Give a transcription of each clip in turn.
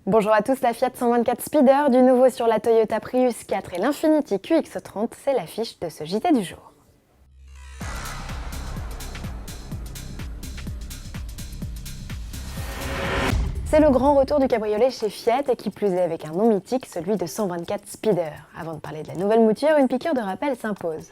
Bonjour à tous, la Fiat 124 Speeder, du nouveau sur la Toyota Prius 4 et l'Infiniti QX30, c'est l'affiche de ce JT du jour. C'est le grand retour du cabriolet chez Fiat et qui plus est avec un nom mythique, celui de 124 Speeder. Avant de parler de la nouvelle mouture, une piqûre de rappel s'impose.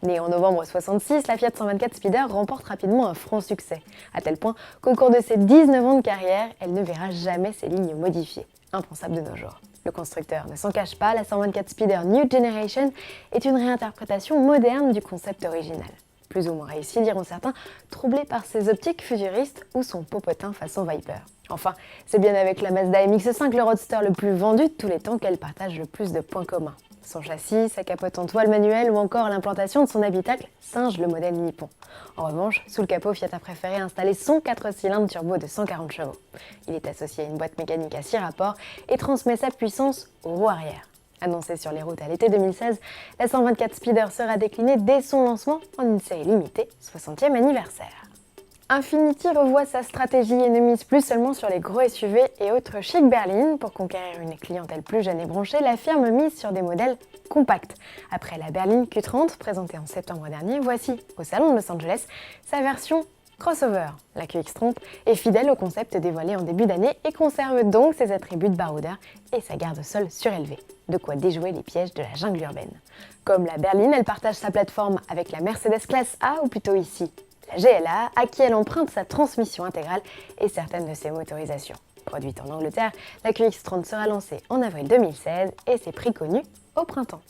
Née en novembre 66, la Fiat 124 Speeder remporte rapidement un franc succès, à tel point qu'au cours de ses 19 ans de carrière, elle ne verra jamais ses lignes modifiées. Impensable de nos jours. Le constructeur ne s'en cache pas, la 124 Speeder New Generation est une réinterprétation moderne du concept original. Plus ou moins réussi, diront certains, troublé par ses optiques futuristes ou son popotin façon Viper. Enfin, c'est bien avec la Mazda MX-5, le roadster le plus vendu de tous les temps, qu'elle partage le plus de points communs. Son châssis, sa capote en toile manuelle ou encore l'implantation de son habitacle singe le modèle nippon. En revanche, sous le capot, Fiat a préféré installer son 4 cylindres turbo de 140 chevaux. Il est associé à une boîte mécanique à 6 rapports et transmet sa puissance aux roues arrière. Annoncée sur les routes à l'été 2016, la 124 Speeder sera déclinée dès son lancement en une série limitée 60e anniversaire. Infiniti revoit sa stratégie et ne mise plus seulement sur les gros SUV et autres chic berlines. Pour conquérir une clientèle plus jeune et branchée, la firme mise sur des modèles compacts. Après la berline Q30 présentée en septembre dernier, voici au salon de Los Angeles sa version crossover. La QX30 est fidèle au concept dévoilé en début d'année et conserve donc ses attributs de baroudeur et sa garde-sol surélevée. De quoi déjouer les pièges de la jungle urbaine. Comme la berline, elle partage sa plateforme avec la Mercedes Classe A ou plutôt ici la GLA, à qui elle emprunte sa transmission intégrale et certaines de ses motorisations. Produite en Angleterre, la QX30 sera lancée en avril 2016 et ses prix connus au printemps.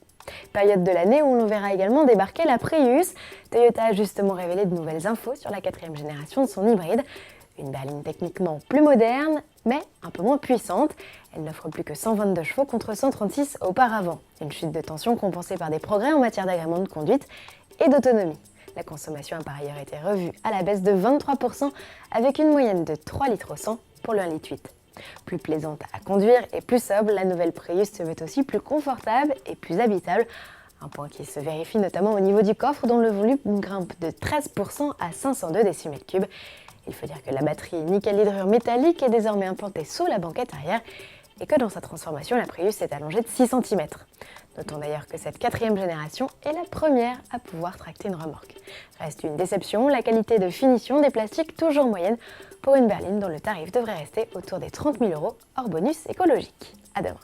Période de l'année où l'on verra également débarquer la Prius. Toyota a justement révélé de nouvelles infos sur la 4e génération de son hybride. Une berline techniquement plus moderne, mais un peu moins puissante. Elle n'offre plus que 122 chevaux contre 136 auparavant. Une chute de tension compensée par des progrès en matière d'agrément de conduite et d'autonomie. La consommation a par ailleurs été revue à la baisse de 23% avec une moyenne de 3 litres au 100 pour le 1,8 litre. Plus plaisante à conduire et plus sobre, la nouvelle Prius se veut aussi plus confortable et plus habitable. Un point qui se vérifie notamment au niveau du coffre dont le volume grimpe de 13% à 502 décimètres-cubes. Il faut dire que la batterie nickel hydrure métallique est désormais implantée sous la banquette arrière et que dans sa transformation, la Prius est allongée de 6 cm. Notons d'ailleurs que cette 4e génération est la première à pouvoir tracter une remorque. Reste une déception, la qualité de finition des plastiques toujours moyenne pour une berline dont le tarif devrait rester autour des 30 000 € hors bonus écologique. À demain.